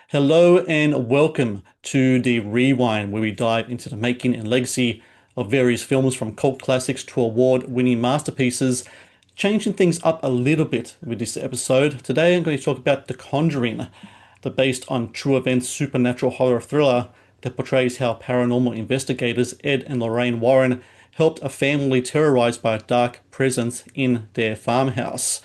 Hello and welcome to the Rewind, where we dive into the making and legacy of various films from cult classics to award-winning masterpieces, changing things up a little bit with this episode. Today I'm going to talk about The Conjuring, the based on true events supernatural horror thriller that portrays how paranormal investigators Ed and Lorraine Warren helped a family terrorized by a dark presence in their farmhouse.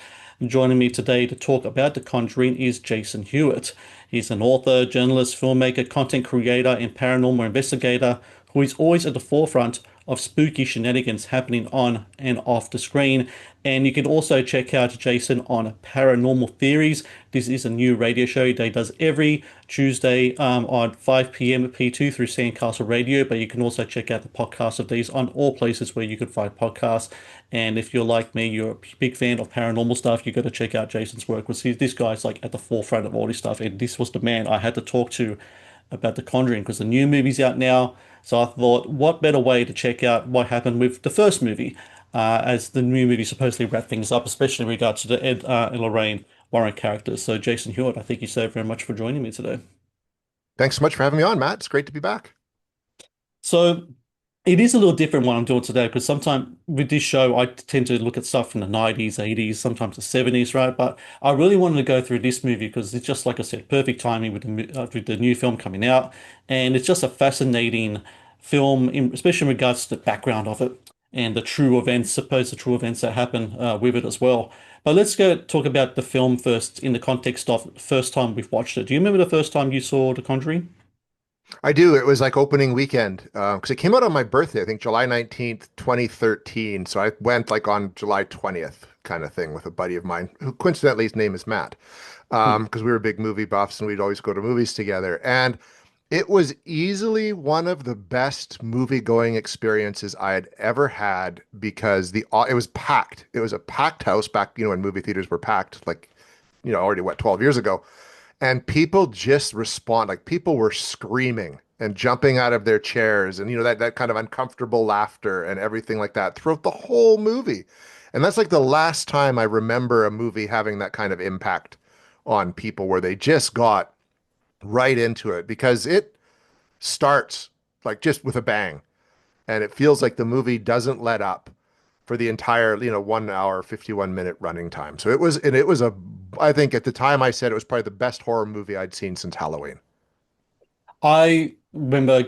Joining me today to talk about The Conjuring is Jason Hewlett. He's an author, journalist, filmmaker, content creator, and paranormal investigator who is always at the forefront of spooky shenanigans happening on and off the screen. And you can also check out Jason on Paranormal Theories. This is a new radio show that he does every Tuesday on 5 p.m. P2 through Sandcastle Radio. But you can also check out the podcast of these on all places where you could find podcasts. And if you're like me, you're a big fan of paranormal stuff, you got to check out Jason's work. Because this guy's like at the forefront of all this stuff. And this was the man I had to talk to about The Conjuring because the new movie's out now. So I thought, what better way to check out what happened with the first movie, as the new movie supposedly wrapped things up, especially in regards to the Ed and Lorraine Warren characters. So Jason Hewlett, I thank you so very much for joining me today. Thanks so much for having me on, Matt. It's great to be back. So it is a little different what I'm doing today because sometimes with this show I tend to look at stuff from the 90s, 80s, sometimes the 70s, right? But I really wanted to go through this movie because it's just like I said, perfect timing with the new film coming out, and it's just a fascinating film, especially in regards to the background of it and the true events, supposed the true events that happen with it as well. But let's go talk about the film first in the context of first time we've watched it. Do you remember the first time you saw The Conjuring? I do. It was like opening weekend because it came out on my birthday, I think July 19th, 2013. So I went like on July 20th kind of thing with a buddy of mine who coincidentally his name is Matt because we were big movie buffs and we'd always go to movies together. And it was easily one of the best movie going experiences I had ever had because it was packed. It was a packed house back, when movie theaters were packed, like, already what, 12 years ago. And people just respond, like people were screaming and jumping out of their chairs and that kind of uncomfortable laughter and everything like that throughout the whole movie. And that's like the last time I remember a movie having that kind of impact on people where they just got right into it because it starts like just with a bang and it feels like the movie doesn't let up for the entire, 1 hour, 51-minute running time. So I think at the time I said it was probably the best horror movie I'd seen since Halloween. I remember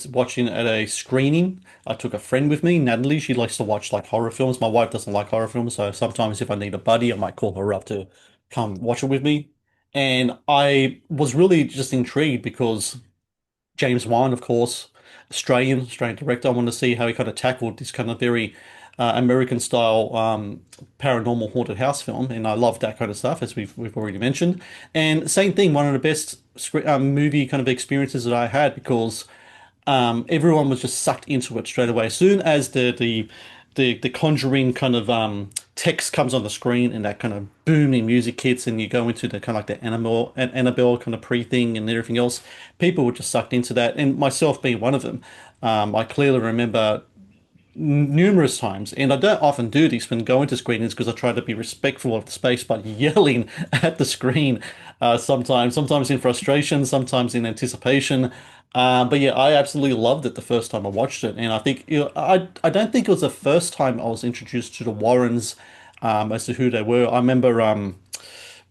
watching at a screening. I took a friend with me, Natalie. She likes to watch like horror films. My wife doesn't like horror films, so sometimes if I need a buddy, I might call her up to come watch it with me. And I was really just intrigued because James Wan, of course, Australian director. I want to see how he kind of tackled this kind of very American style paranormal haunted house film, and I love that kind of stuff, as we've already mentioned. And same thing, one of the best movie kind of experiences that I had because everyone was just sucked into it straight away. As soon as the Conjuring kind of text comes on the screen and that kind of booming music hits and you go into the kind of like the Annabelle kind of pre-thing and everything else, people were just sucked into that, and myself being one of them. I clearly remember numerous times, and I don't often do this when going to screenings because I try to be respectful of the space by yelling at the screen sometimes in frustration, sometimes in anticipation. But yeah, I absolutely loved it the first time I watched it, and I think I don't think it was the first time I was introduced to the Warrens as to who they were. I remember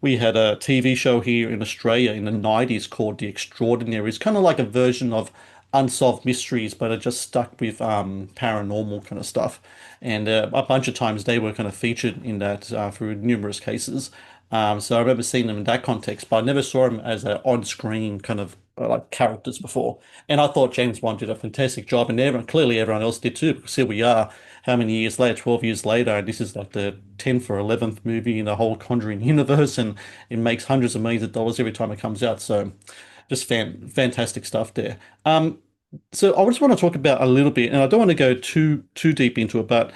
we had a TV show here in Australia in the 90s called The Extraordinaries, kind of like a version of Unsolved Mysteries, but it just stuck with paranormal kind of stuff. And a bunch of times they were kind of featured in that through numerous cases. So I remember seeing them in that context, but I never saw them as an on-screen kind of like characters before. And I thought James Wan did a fantastic job, and clearly everyone else did too, because here we are, how many years later, 12 years later, and this is like the 10th or 11th movie in the whole Conjuring universe, and it makes hundreds of millions of dollars every time it comes out. So just fantastic stuff there. So I just want to talk about a little bit, and I don't want to go too deep into it, but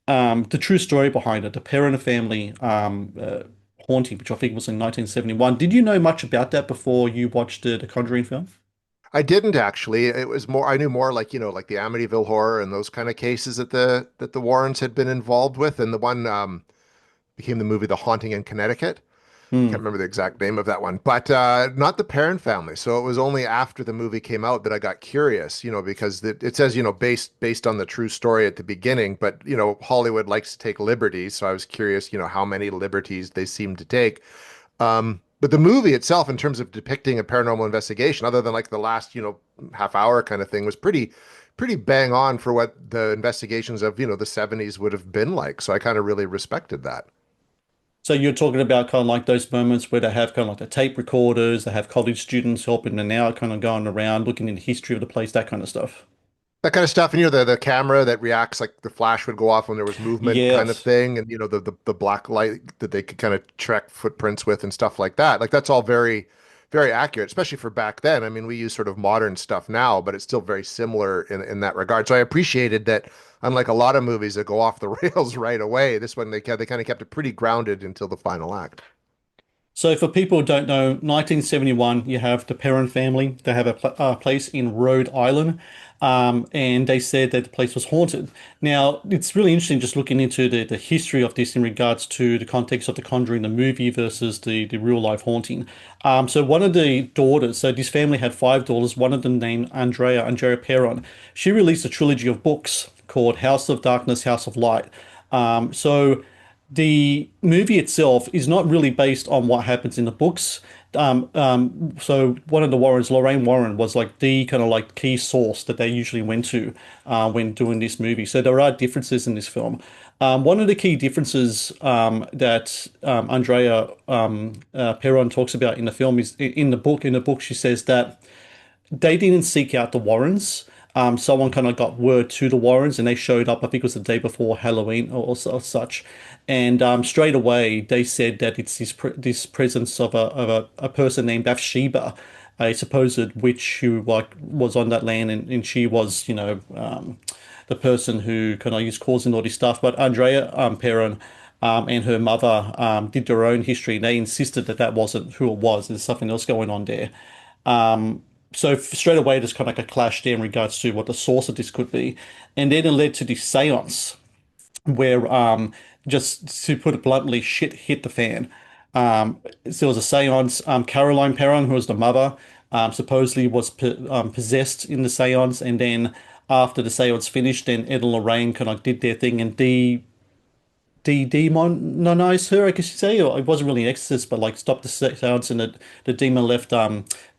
the true story behind it, the Perron family haunting, which I think was in 1971. Did you know much about that before you watched the Conjuring film? I didn't actually. It was more, I knew more like, like the Amityville horror and those kind of cases that the Warrens had been involved with. And the one became the movie The Haunting in Connecticut. Can't Hmm. remember the exact name of that one, but not the Parent Family. So it was only after the movie came out that I got curious, because it says, based on the true story at the beginning, but Hollywood likes to take liberties. So I was curious, how many liberties they seem to take. But the movie itself, in terms of depicting a paranormal investigation, other than like the last, half hour kind of thing, was pretty bang on for what the investigations of, the 70s would have been like. So I kind of really respected that. So you're talking about kind of like those moments where they have kind of like the tape recorders, they have college students helping them out, kind of going around looking in the history of the place, that kind of stuff. That kind of stuff, and the camera that reacts, like the flash would go off when there was movement, kind of Yes. thing, and the black light that they could kind of track footprints with and stuff like that. Like that's all very, very accurate, especially for back then. I mean, we use sort of modern stuff now, but it's still very similar in that regard. So I appreciated that, unlike a lot of movies that go off the rails right away, this one they kind of kept it pretty grounded until the final act. So for people who don't know, 1971, you have the Perron family. They have a place in Rhode Island, and they said that the place was haunted. Now, it's really interesting just looking into the history of this in regards to the context of the Conjuring, the movie versus the real life haunting. So one of the daughters, so this family had five daughters, one of them named Andrea Perron. She released a trilogy of books called House of Darkness, House of Light. So the movie itself is not really based on what happens in the books. So one of the Warrens, Lorraine Warren, was like the kind of like key source that they usually went to when doing this movie. So there are differences in this film. One of the key differences that Andrea Perron talks about in the film is in the book. In the book, she says that they didn't seek out the Warrens. Someone kind of got word to the Warrens and they showed up, I think it was the day before Halloween or such. And straight away, they said that it's this presence of a person named Bathsheba, a supposed witch who like was on that land, and she was, the person who kind of is causing all this stuff. But Andrea Perron and her mother did their own history. And they insisted that that wasn't who it was. There's something else going on there. So straight away, there's kind of like a clash there in regards to what the source of this could be. And then it led to this seance where, just to put it bluntly, shit hit the fan. So there was a seance. Caroline Perron, who was the mother, supposedly was possessed in the seance. And then after the seance finished, then Ed and Lorraine kind of did their thing and demonized her, I guess you say, or it wasn't really an exorcist, but like stopped the seance, and the demon left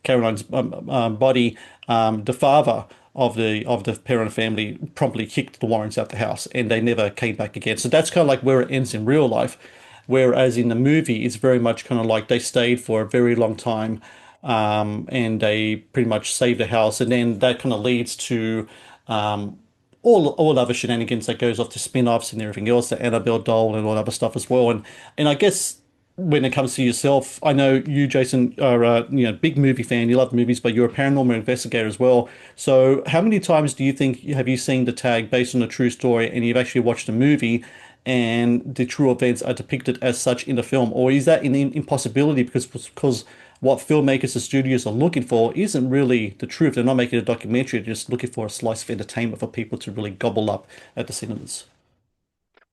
Caroline's body. The father of the parent family promptly kicked the Warrens out the house, and they never came back again. So that's kind of like where it ends in real life, whereas in the movie, it's very much kind of like they stayed for a very long time, and they pretty much saved the house, and then that kind of leads to. Um, all other shenanigans that goes off to spin-offs and everything else, the Annabelle doll and all other stuff as well. And I guess when it comes to yourself, I know you, Jason, are a big movie fan. You love movies, but you're a paranormal investigator as well. So how many times do you think have you seen the tag based on a true story and you've actually watched a movie and the true events are depicted as such in the film? Or is that an impossibility because what filmmakers and studios are looking for isn't really the truth. They're not making a documentary, they're just looking for a slice of entertainment for people to really gobble up at the cinemas.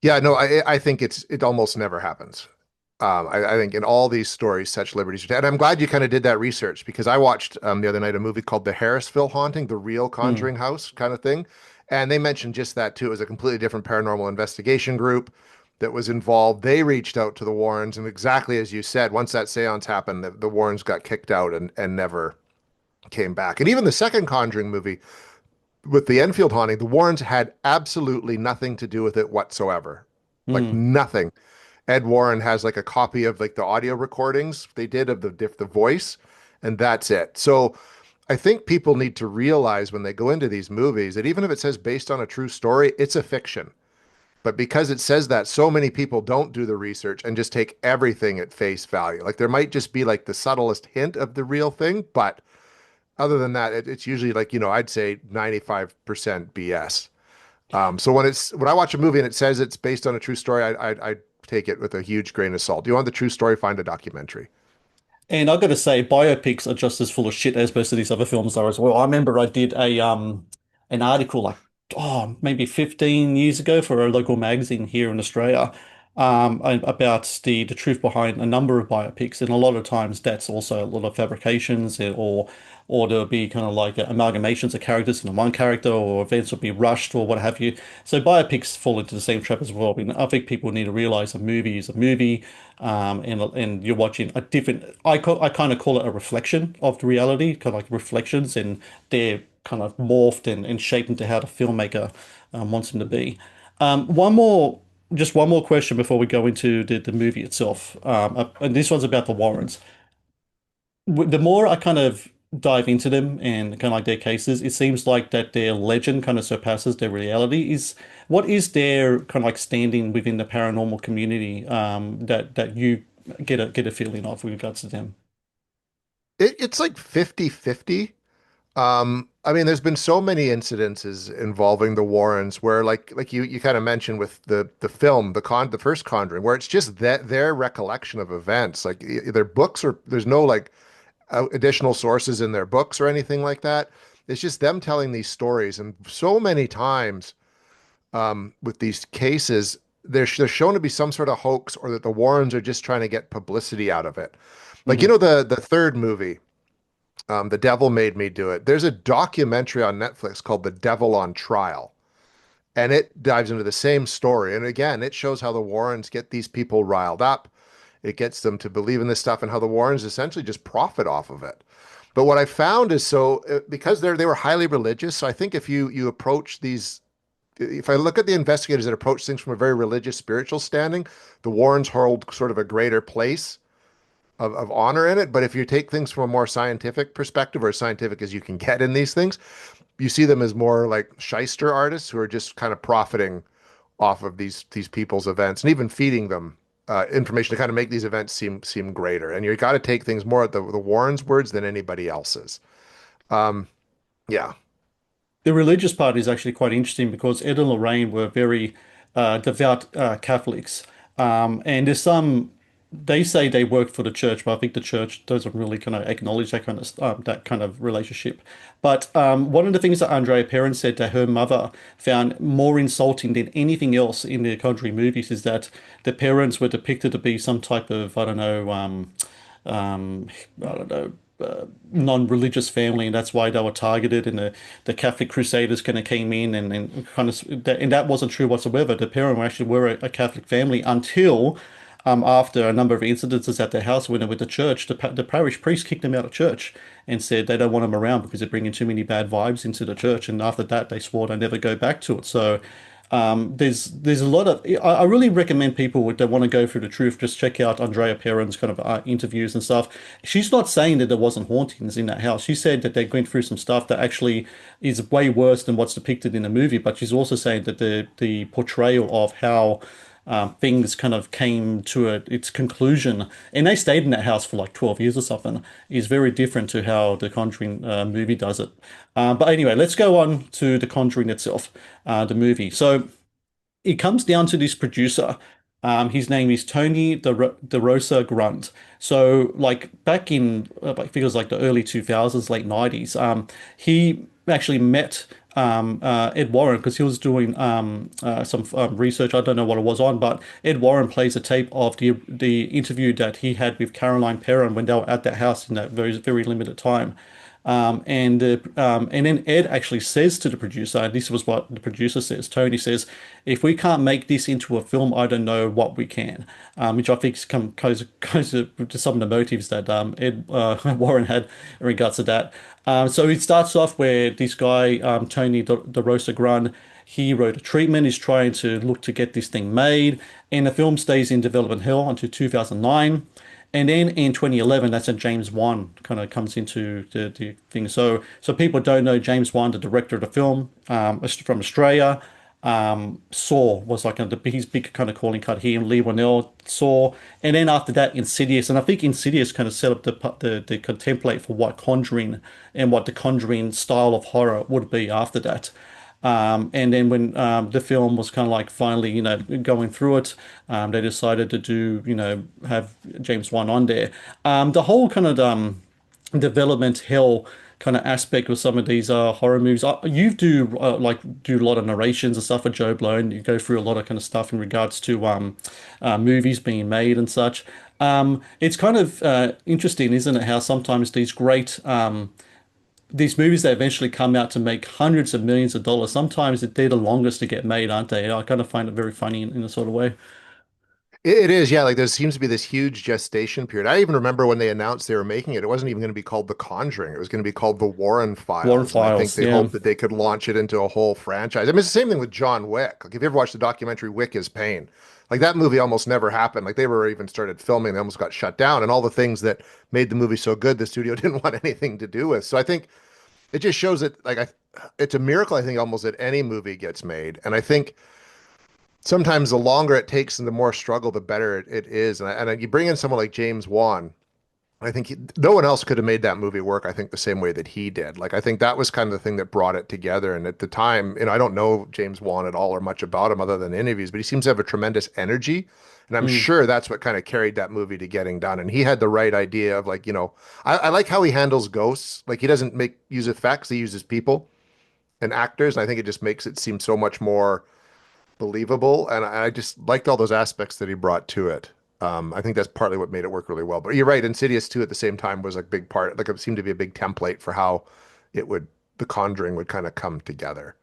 Yeah, no, I think it almost never happens. I think in all these stories, such liberties are taken. And I'm glad you kind of did that research because I watched the other night a movie called The Harrisville Haunting, the real Hmm. Conjuring house kind of thing. And they mentioned just that too. It was a completely different paranormal investigation group that was involved. They reached out to the Warrens, and exactly as you said, once that seance happened, the Warrens got kicked out and never came back. And even the second Conjuring movie with the Enfield haunting, the Warrens had absolutely nothing to do with it whatsoever. Like Hmm. nothing. Ed Warren has like a copy of like the audio recordings they did of the voice, and that's it. So I think people need to realize when they go into these movies that even if it says based on a true story, it's a fiction. But because it says that, so many people don't do the research and just take everything at face value. Like there might just be like the subtlest hint of the real thing, but other than that, it's usually like, I'd say 95% BS. So when I watch a movie and it says it's based on a true story, I take it with a huge grain of salt. Do you want the true story? Find a documentary. And I've got to say, biopics are just as full of shit as most of these other films are as well. I remember I did an article like maybe 15 years ago for a local magazine here in Australia. about the truth behind a number of biopics, and a lot of times that's also a lot of fabrications, or there'll be kind of like amalgamations of characters into one character, or events will be rushed or what have you. So biopics fall into the same trap as well. I mean, I think people need to realize a movie is a movie, and you're watching a different. I kind of call it a reflection of the reality, kind of like reflections, and they're kind of morphed and shaped into how the filmmaker wants them to be. One more, just one more question before we go into the movie itself. And this one's about the Warrens. The more I kind of dive into them and kind of like their cases, it seems like that their legend kind of surpasses their reality. What is their kind of like standing within the paranormal community that you get a feeling of with regards to them? It's like 50-50. I mean, there's been so many incidences involving the Warrens where like you kind of mentioned with the film, the first Conjuring, where it's just that their recollection of events. Like their books, or there's no like additional sources in their books or anything like that. It's just them telling these stories. And so many times with these cases, they're shown to be some sort of hoax, or that the Warrens are just trying to get publicity out of it. Like, Hmm. the third movie, The Devil Made Me Do It. There's a documentary on Netflix called The Devil on Trial, and it dives into the same story. And again, it shows how the Warrens get these people riled up. It gets them to believe in this stuff, and how the Warrens essentially just profit off of it. But what I found is, because they were highly religious, so I think if you approach these, if I look at the investigators that approach things from a very religious, spiritual standing, the Warrens hold sort of a greater place of honor in it. But if you take things from a more scientific perspective, or as scientific as you can get in these things, you see them as more like shyster artists who are just kind of profiting off of these people's events, and even feeding them information to kind of make these events seem greater. And you got to take things more at the Warrens' words than anybody else's. Um, yeah. The religious part is actually quite interesting because Ed and Lorraine were very devout Catholics. And there's some, they say they work for the church, but I think the church doesn't really kind of acknowledge that kind of relationship. But one of the things that Andrea Perron said that her mother found more insulting than anything else in the Conjuring movies is that the parents were depicted to be some type of, um, I don't know, non-religious family, and that's why they were targeted. And the Catholic Crusaders kind of came in and kind of, and that wasn't true whatsoever. The parents actually were a Catholic family until after a number of incidences at their house when they went to church, the parish priest kicked them out of church and said they don't want them around because they're bringing too many bad vibes into the church. And after that, they swore they never go back to it. So there's a lot of I really recommend people that want to go through the truth just check out Andrea Perron's kind of interviews and stuff. She's not saying that there wasn't hauntings in that house. She said that they went through some stuff that actually is way worse than what's depicted in the movie. But she's also saying that the portrayal of how things kind of came to its conclusion, and they stayed in that house for like 12 years or something, is very different to how the Conjuring movie does it. But anyway, let's go on to the Conjuring itself, the movie. So it comes down to this producer. His name is Tony DeRosa Grunt. So, like back in, I think it was like the early 2000s, late 90s, he actually met Ed Warren because he was doing some research. I don't know what it was on, but Ed Warren plays a tape of the interview that he had with Caroline Perron when they were at that house in that very limited time. And then Ed actually says to the producer, and this was what the producer says. Tony says, "If we can't make this into a film, I don't know what we can," which I think goes to some of the motives that Ed Warren had in regards to that. So it starts off where this guy, Tony DeRosa Grun, he wrote a treatment. He's trying to look to get this thing made, and the film stays in development hell until 2009. And then in 2011, that's when James Wan kind of comes into the thing. So people don't know James Wan, the director of the film, from Australia. Saw was like his big kind of calling card. He and Lee Whannell Saw, and then after that, Insidious. And I think Insidious kind of set up the template for what Conjuring and what the Conjuring style of horror would be after that. And then when the film was kind of like finally, going through it, they decided to do, have James Wan on there. The whole kind of development hell kind of aspect with some of these horror movies. You do like do a lot of narrations and stuff for Joe Blow, and you go through a lot of kind of stuff in regards to movies being made and such. It's kind of interesting, isn't it, how sometimes these movies that eventually come out to make hundreds of millions of dollars, sometimes they're the longest to get made, aren't they? I kind of find it very funny in a sort of way. It is, yeah. Like there seems to be this huge gestation period. I even remember when they announced they were making it, it wasn't even going to be called The Conjuring. It was going to be called The Warren Warren Files. And I think Files, they yeah. hoped that they could launch it into a whole franchise. I mean, it's the same thing with John Wick. Like if you ever watched the documentary Wick is Pain, like that movie almost never happened. Like they were even started filming, they almost got shut down. And all the things that made the movie so good, the studio didn't want anything to do with. So I think it just shows that it's a miracle, I think, almost that any movie gets made. And I think sometimes the longer it takes and the more struggle, the better it is. And you bring in someone like James Wan. I think no one else could have made that movie work, I think, the same way that he did. Like, I think that was kind of the thing that brought it together. And at the time, I don't know James Wan at all or much about him other than interviews, but he seems to have a tremendous energy. And I'm Mm. sure that's what kind of carried that movie to getting done. And he had the right idea of like, I like how he handles ghosts. Like, he doesn't use effects, he uses people and actors. And I think it just makes it seem so much more believable, and I just liked all those aspects that he brought to it. I think that's partly what made it work really well. But you're right, Insidious 2 at the same time was a big part. Like it seemed to be a big template for how it would, The Conjuring would kind of come together.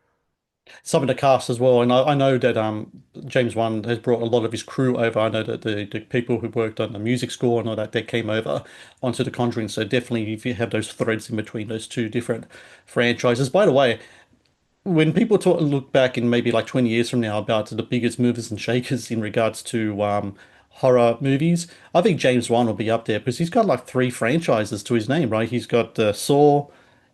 Some of the cast as well, and I know that James Wan has brought a lot of his crew over. I know that the people who worked on the music score and all that they came over onto The Conjuring. So definitely, if you have those threads in between those two different franchises. By the way, when people look back in maybe like 20 years from now about the biggest movers and shakers in regards to horror movies, I think James Wan will be up there because he's got like three franchises to his name, right? He's got Saw,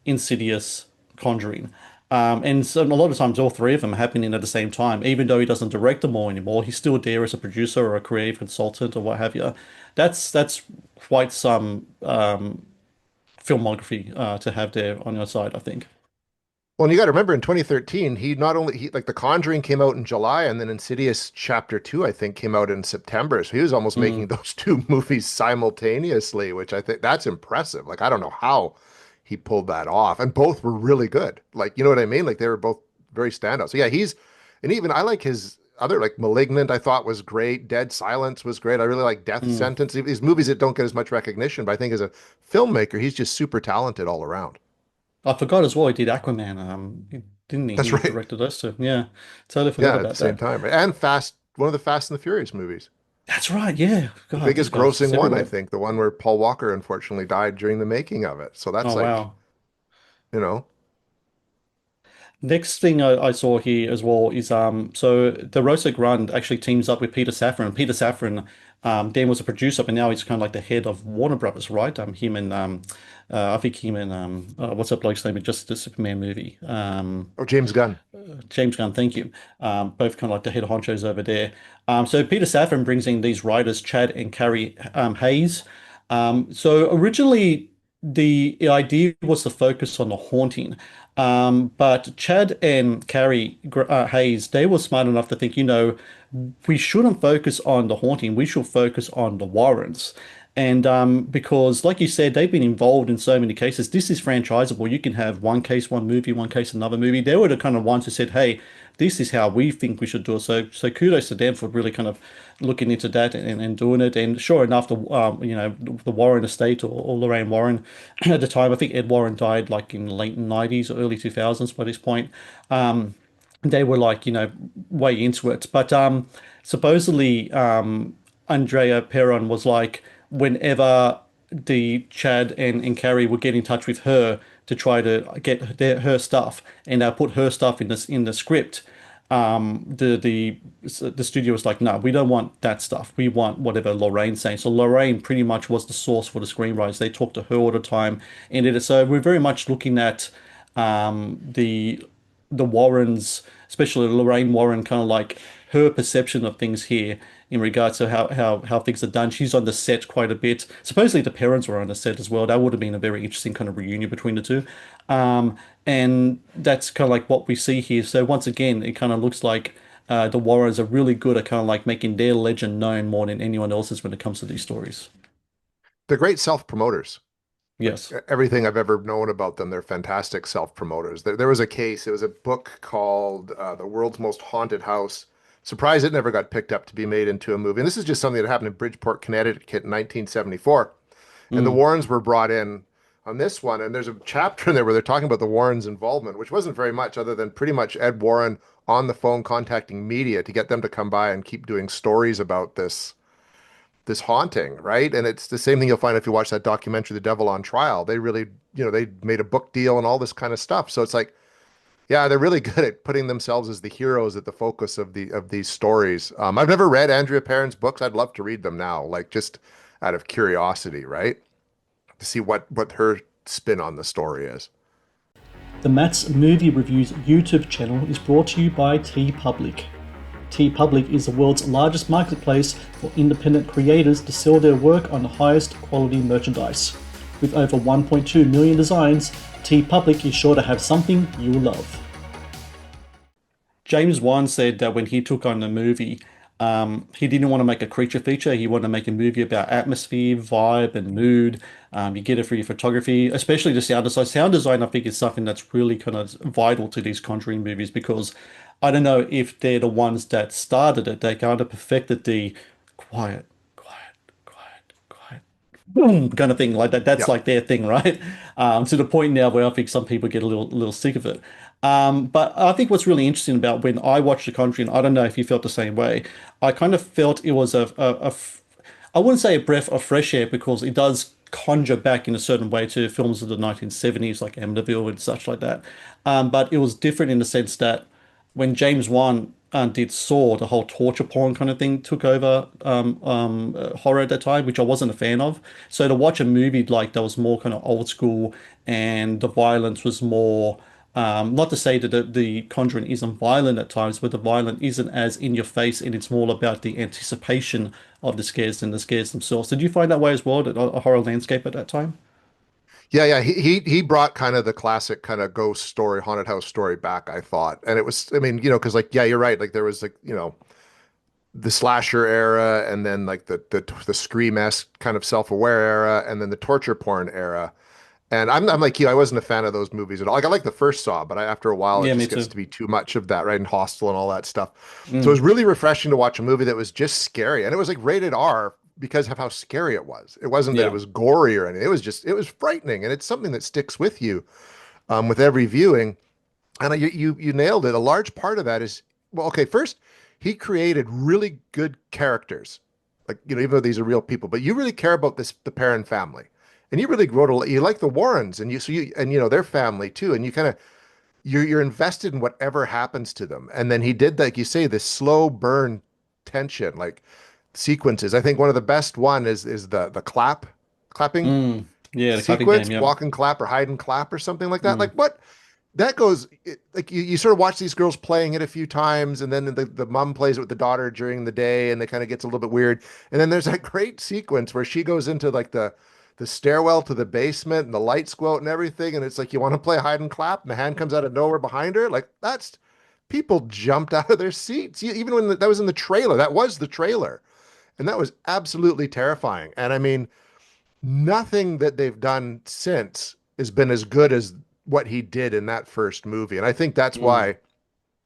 Insidious, Conjuring. And so a lot of times all three of them are happening at the same time. Even though he doesn't direct them all anymore, he's still there as a producer or a creative consultant or what have you. That's quite some filmography to have there on your side, I think. Well, and you got to remember in 2013, he not only he like The Conjuring came out in July, and then Insidious Chapter 2, I think, came out in September. So he was almost making Mm. those two movies simultaneously, which I think that's impressive. Like I don't know how he pulled that off, and both were really good. Like you know what I mean? Like they were both very standout. So yeah, and even I like his other like Malignant. I thought was great. Dead Silence was great. I really like Death Mm. Sentence. These movies that don't get as much recognition, but I think as a filmmaker, he's just super talented all around. I forgot as well he did Aquaman. Didn't he? That's He right. directed those two. Yeah, totally forgot Yeah, at the about same that. time. And one of the Fast and the Furious movies. That's right. Yeah. The God, this biggest guy's grossing one, I everywhere. think, the one where Paul Walker unfortunately died during the making of it. So that's Oh like, wow. you know, Next thing I saw here as well is so the Rosa Grund actually teams up with Peter Safran. Peter Safran then was a producer, but now he's kind of like the head of Warner Brothers, right? Him and I think him and what's that bloke's name in just the Superman movie? oh, James Gunn. James Gunn, thank you. Both kind of like the head honchos over there. So Peter Safran brings in these writers, Chad and Carrie Hayes. So originally the idea was to focus on the haunting. But Chad and Carrie Hayes, they were smart enough to think, we shouldn't focus on the haunting. We should focus on the Warrens. And because, like you said, they've been involved in so many cases. This is franchisable. You can have one case, one movie, one case, another movie. They were the kind of ones who said, "Hey, this is how we think we should do it." So kudos to them for really kind of looking into that and doing it. And sure enough, the Warren estate or Lorraine Warren at the time, I think Ed Warren died like in the late 90s or early 2000s by this point. They were like, way into it. But supposedly, Andrea Perron was like, whenever the Chad and Carrie would get in touch with her to try to get her stuff and put her stuff in the script, the studio was like, no, we don't want that stuff. We want whatever Lorraine's saying. So Lorraine pretty much was the source for the screenwriters. They talked to her all the time, and so we're very much looking at the Warrens, especially Lorraine Warren, kind of like her perception of things here in regards to how things are done. She's on the set quite a bit. Supposedly the parents were on the set as well. That would have been a very interesting kind of reunion between the two. And that's kind of like what we see here. So once again, it kind of looks like the Warrens are really good at kind of like making their legend known more than anyone else's when it comes to these stories. They're great self-promoters. Yes. Everything I've ever known about them, they're fantastic self-promoters. There was a case, it was a book called The World's Most Haunted House. Surprised it never got picked up to be made into a movie. And this is just something that happened in Bridgeport, Connecticut in 1974. And the Mm. Warrens were brought in on this one. And there's a chapter in there where they're talking about the Warrens' involvement, which wasn't very much other than pretty much Ed Warren on the phone contacting media to get them to come by and keep doing stories about this haunting, right? And it's the same thing you'll find if you watch that documentary, The Devil on Trial. They really, they made a book deal and all this kind of stuff. So it's like, yeah, they're really good at putting themselves as the heroes at the focus of these stories. I've never read Andrea Perron's books. I'd love to read them now, like just out of curiosity, right? To see what her spin on the story is. The Matt's Movie Reviews YouTube channel is brought to you by TeePublic. TeePublic is the world's largest marketplace for independent creators to sell their work on the highest quality merchandise. With over 1.2 million designs, TeePublic is sure to have something you'll love. James Wan said that when he took on the movie, he didn't want to make a creature feature. He wanted to make a movie about atmosphere, vibe, and mood. You get it for your photography, especially the sound design. Sound design, I think, is something that's really kind of vital to these Conjuring movies because I don't know if they're the ones that started it. They kind of perfected the quiet, quiet, quiet, quiet, boom kind of thing like that. That's Yep. like their thing, right? To the point now where I think some people get a little sick of it. But I think what's really interesting about when I watched The Conjuring, I don't know if you felt the same way. I kind of felt it was I wouldn't say a breath of fresh air because it does conjure back in a certain way to films of the 1970s like Amityville and such like that. But it was different in the sense that when James Wan did Saw, the whole torture porn kind of thing took over horror at that time, which I wasn't a fan of. So to watch a movie like that was more kind of old school and the violence was more, not to say that the Conjuring isn't violent at times, but the violence isn't as in your face and it's more about the anticipation of the scares than the scares themselves. Did you find that way as well, a horror landscape at that time? Yeah, yeah. He brought kind of the classic kind of ghost story, haunted house story back, I thought. And it was, I mean, because like, yeah, you're right. Like there was like, the slasher era and then like the scream-esque kind of self-aware era and then the torture porn era. And I'm like you, I wasn't a fan of those movies at all. Like I like the first Saw, but after a while it Yeah, me just gets too. to be too much of that, right? And Hostel and all that stuff. So it Mm, was really refreshing to watch a movie that was just scary. And it was like rated R because of how scary it was. It wasn't that it yeah. was gory or anything. It was frightening. And it's something that sticks with you with every viewing. And you nailed it. A large part of that is, well, okay, first, he created really good characters. Like, even though these are real people, but you really care about the Perrin family. And you really you like the Warrens and their family too. And you kind of you're invested in whatever happens to them. And then he did, like you say, this slow burn tension, like sequences. I think one of the best one is the clapping Mm, yeah, the clapping game, sequence, yeah. walk and clap or hide and clap or something like that. Mm. Like what that goes like you sort of watch these girls playing it a few times and then the mom plays it with the daughter during the day and it kind of gets a little bit weird. And then there's that great sequence where she goes into like the stairwell to the basement and the lights go out and everything. And it's like you want to play hide and clap and the hand comes out of nowhere behind her. Like that's people jumped out of their seats. Even when that was in the trailer, that was the trailer. And that was absolutely terrifying. And I mean, nothing that they've done since has been as good as what he did in that first movie. And I think that's Mm. why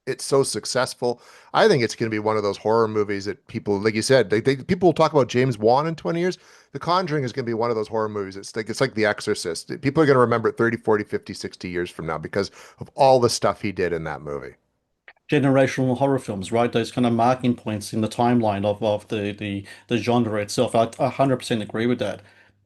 it's so successful. I think it's going to be one of those horror movies that people, like you said, people will talk about James Wan in 20 years. The Conjuring is going to be one of those horror movies. It's like The Exorcist. People are going to remember it 30, 40, 50, 60 years from now because of all the stuff he did in that movie. Generational horror films, right? Those kind of marking points in the timeline of the genre itself. I 100% agree with that.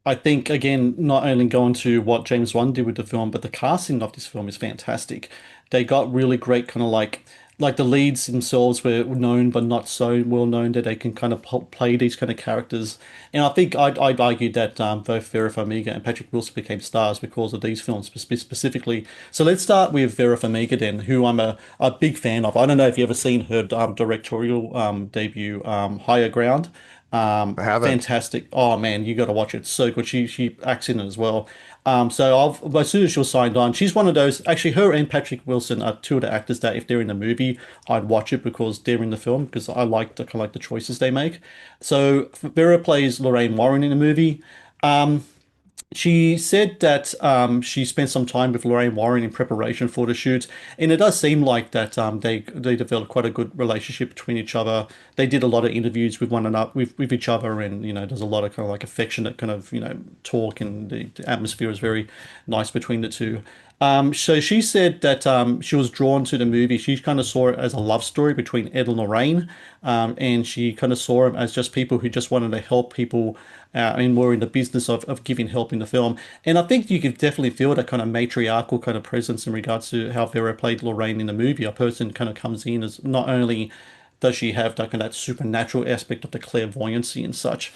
I think again, not only going to what James Wan did with the film, but the casting of this film is fantastic. They got really great kind of like the leads themselves were known but not so well known that they can kind of play these kind of characters. And I think I'd argue that both Vera Farmiga and Patrick Wilson became stars because of these films specifically. So let's start with Vera Farmiga then, who I'm a big fan of. I don't know if you've ever seen her directorial debut, Higher Ground. I haven't. Fantastic. Oh man, you got to watch it. It's so good. She acts in it as well. As soon as she was signed on, she's one of those. Actually, her and Patrick Wilson are two of the actors that if they're in the movie, I'd watch it because they're in the film because I like the kind of like the choices they make. So Vera plays Lorraine Warren in the movie. She said that she spent some time with Lorraine Warren in preparation for the shoot, and it does seem like that they developed quite a good relationship between each other. They did a lot of interviews with one another, with each other, and there's a lot of kind of like affectionate kind of talk, and the atmosphere is very nice between the two. So she said that she was drawn to the movie. She kind of saw it as a love story between Ed and Lorraine, and she kind of saw them as just people who just wanted to help people and were in the business of giving help in the film. And I think you could definitely feel that kind of matriarchal kind of presence in regards to how Vera played Lorraine in the movie. A person kind of comes in as not only does she have that kind of that supernatural aspect of the clairvoyancy and such,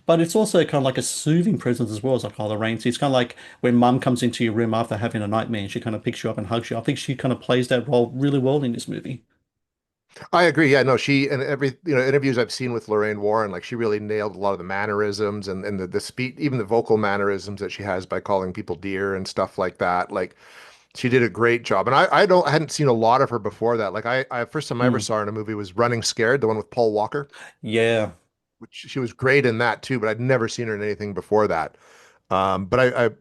but it's also kind of like a soothing presence as well as like Lorraine. So it's kind of like when mum comes into your room after having a nightmare and she kind of picks you up and hugs you. I think she kind of plays that role really well in this movie. I agree. Yeah, no, she and every interviews I've seen with Lorraine Warren, like she really nailed a lot of the mannerisms and the speech, even the vocal mannerisms that she has by calling people dear and stuff like that. Like she did a great job. And I hadn't seen a lot of her before that. Like I first time I ever Mm. saw her in a movie was Running Scared, the one with Paul Walker, Yeah. which she was great in that too, but I'd never seen her in anything before that. But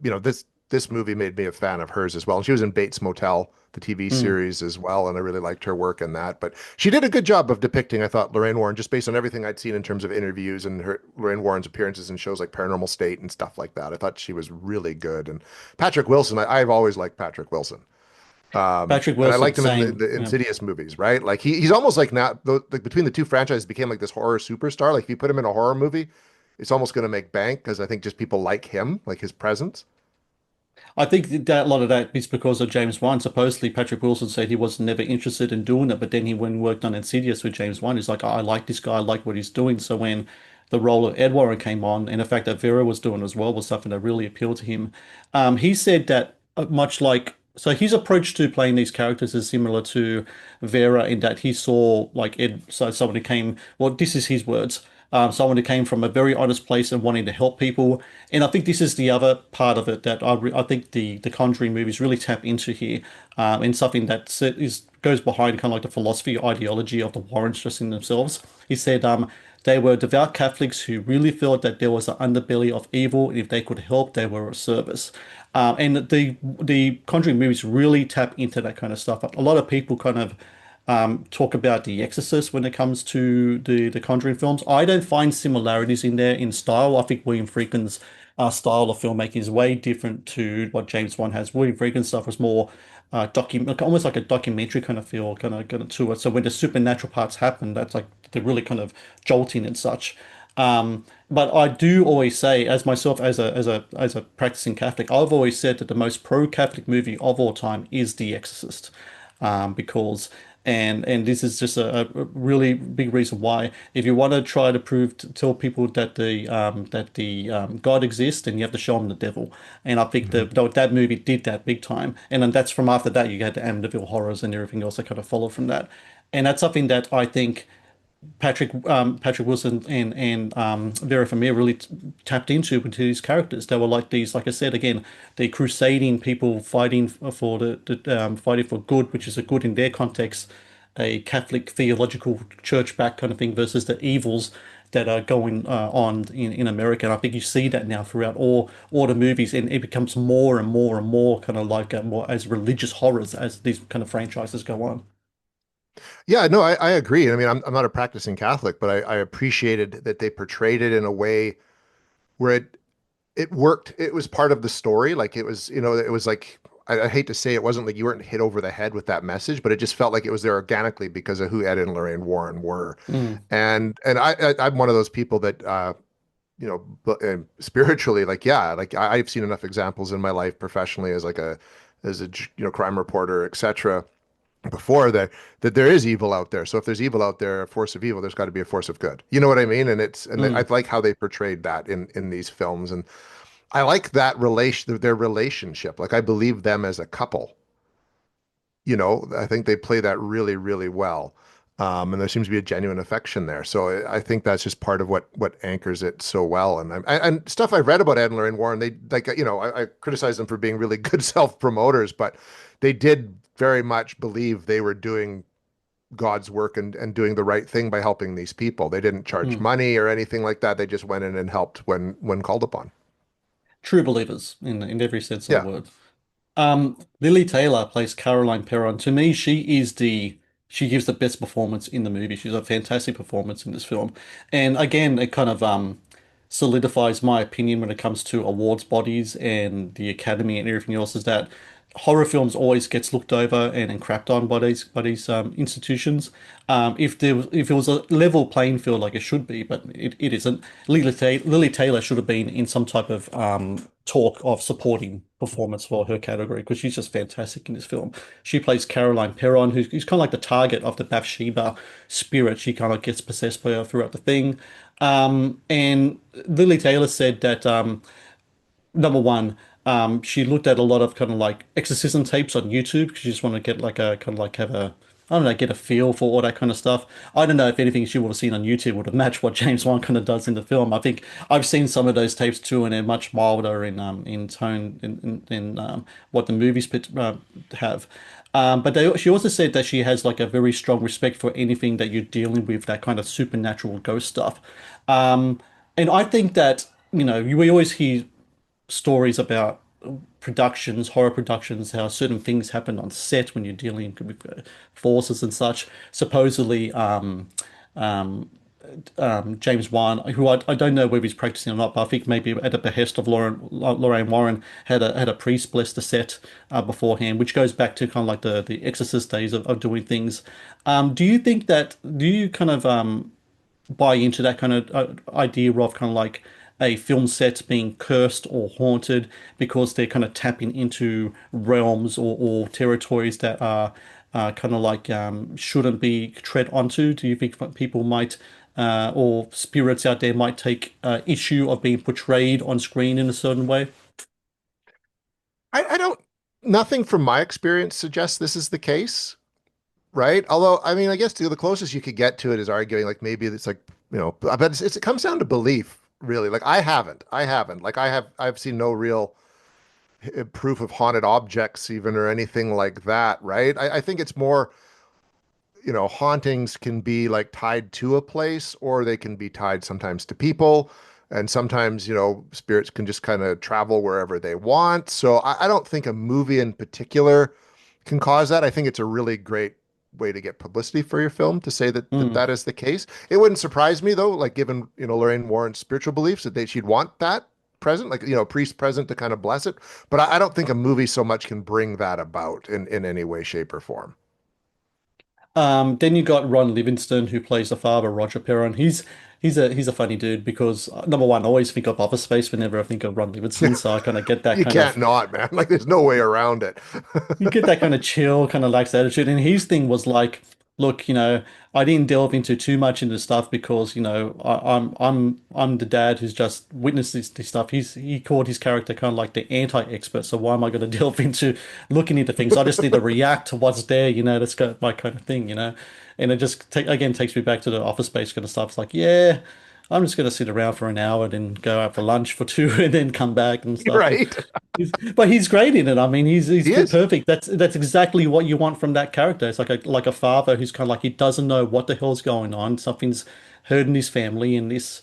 this movie made me a fan of hers as well. And she was in Bates Motel, the TV Mm. series as well, and I really liked her work in that. But she did a good job of depicting, I thought, Lorraine Warren, just based on everything I'd seen in terms of interviews and her Lorraine Warren's appearances in shows like Paranormal State and stuff like that. I thought she was really good. And Patrick Wilson, I've always liked Patrick Wilson. Patrick And I Wilson, liked him in the, same. the Yeah. Insidious movies, right? Like he's almost like now, like between the two franchises, became like this horror superstar. Like if you put him in a horror movie, it's almost going to make bank because I think just people like him, like his presence. I think that a lot of that is because of James Wan. Supposedly, Patrick Wilson said he was never interested in doing it, but then he went and worked on Insidious with James Wan. He's like, I like this guy, I like what he's doing. So when the role of Ed Warren came on, and the fact that Vera was doing as well was something that really appealed to him. He said that much like so his approach to playing these characters is similar to Vera in that he saw like Ed, so someone who came, well, this is his words. Someone who came from a very honest place and wanting to help people. And I think this is the other part of it that I think the Conjuring movies really tap into here, and something that goes behind kind of like the philosophy ideology of the Warrens just in themselves. He said they were devout Catholics who really felt that there was an underbelly of evil, and if they could help, they were of service. And the Conjuring movies really tap into that kind of stuff. A lot of people kind of talk about The Exorcist when it comes to the Conjuring films. I don't find similarities in there in style. I think William Friedkin's style of filmmaking is way different to what James Wan has. William Friedkin's stuff was more almost like a documentary kind of feel, kind of to it. So when the supernatural parts happen, that's like they're really kind of jolting and such. But I do always say, as myself as a practicing Catholic, I've always said that the most pro-Catholic movie of all time is The Exorcist, because and this is just a really big reason why. If you want to try to tell people that the God exists, then you have to show them the devil. And I think Mhm. that movie did that big time. And then that's from after that you had the Amityville horrors and everything else that kind of followed from that. And that's something that I think Patrick Wilson and Vera Farmiga really tapped into with these characters. They were like these, like I said again, the crusading people fighting for fighting for good, which is a good in their context, a Catholic theological church back kind of thing versus the evils that are going on in America. And I think you see that now throughout all the movies, and it becomes more and more and more kind of like more as religious horrors as these kind of franchises go on. Yeah, no, I agree. I mean, I'm not a practicing Catholic, but I appreciated that they portrayed it in a way where it worked. It was part of the story. Like it was, it was like I hate to say it wasn't like you weren't hit over the head with that message, but it just felt like it was there organically because of who Ed and Lorraine Warren were. Mm, And I'm one of those people that spiritually, like yeah, like I've seen enough examples in my life professionally as like as a crime reporter, etc. Before that there is evil out there. So if there's evil out there, a force of evil, there's got to be a force of good. You know what I mean? And I mm. like how they portrayed that in these films, and I like that their relationship. Like I believe them as a couple. I think they play that really, really well. And there seems to be a genuine affection there. So I think that's just part of what anchors it so well. And stuff I've read about Ed and Lorraine Warren, they like, I criticize them for being really good self-promoters, but they did very much believe they were doing God's work and doing the right thing by helping these people. They didn't charge Mm. money or anything like that. They just went in and helped when called upon. True believers in every sense of the Yeah. word. Lily Taylor plays Caroline Perron. To me, she gives the best performance in the movie. She's a fantastic performance in this film. And again, it kind of solidifies my opinion when it comes to awards bodies and the Academy and everything else is that horror films always gets looked over and crapped on by these institutions. If it was a level playing field like it should be, but it isn't. Lily Taylor should have been in some type of talk of supporting performance for her category because she's just fantastic in this film. She plays Caroline Perron, who's kind of like the target of the Bathsheba spirit. She kind of gets possessed by her throughout the thing. And Lily Taylor said that number one, she looked at a lot of kind of like exorcism tapes on YouTube because she just wanted to get like a kind of like have a I don't know, get a feel for all that kind of stuff. I don't know if anything she would have seen on YouTube would have matched what James Wan kind of does in the film. I think I've seen some of those tapes too, and they're much milder in tone in what the movies have. She also said that she has like a very strong respect for anything that you're dealing with, that kind of supernatural ghost stuff. Um, and I think that, we always hear stories about productions, horror productions, how certain things happen on set when you're dealing with forces and such. Supposedly, um, James Wan, who I don't know whether he's practicing or not, but I think maybe at the behest of Lorraine Warren, had a priest bless the set beforehand, which goes back to kind of like the Exorcist days of doing things. Do you kind of buy into that kind of idea of kind of like a film set being cursed or haunted because they're kind of tapping into realms or territories that are kind of like shouldn't be tread onto? Do you think people might or spirits out there might take issue of being portrayed on screen in a certain way? I don't, nothing from my experience suggests this is the case, right? Although, I mean, I guess the closest you could get to it is arguing like maybe it's like, but it comes down to belief, really. Like I haven't. Like I've seen no real proof of haunted objects even or anything like that, right? I think it's more, hauntings can be like tied to a place or they can be tied sometimes to people. And sometimes, spirits can just kind of travel wherever they want. So I don't think a movie in particular can cause that. I think it's a really great way to get publicity for your film to say that Mm. is the case. It wouldn't surprise me though, like given, Lorraine Warren's spiritual beliefs that she'd want that present, like, priest present to kind of bless it. But I don't think a movie so much can bring that about in any way, shape, or form. Then you got Ron Livingston, who plays the father, Roger Perron. He's a funny dude because number one, I always think of Office Space whenever I think of Ron Livingston, so I kind of get that You kind can't of not, man. Like there's no way around it. you get that kind of chill, kind of lax attitude. And his thing was like, look, I didn't delve into too much into stuff because, I'm the dad who's just witnessed this stuff. He called his character kind of like the anti-expert. So why am I going to delve into looking into things? I just need to react to what's there, that's my kind of thing. And it just again takes me back to the Office Space kind of stuff. It's like, yeah. I'm just going to sit around for an hour and then go out for lunch for two and then come back and stuff. Right. But he's great in it. I mean, he's He is. perfect. That's exactly what you want from that character. It's like a father who's kind of like he doesn't know what the hell's going on. Something's hurting his family, and these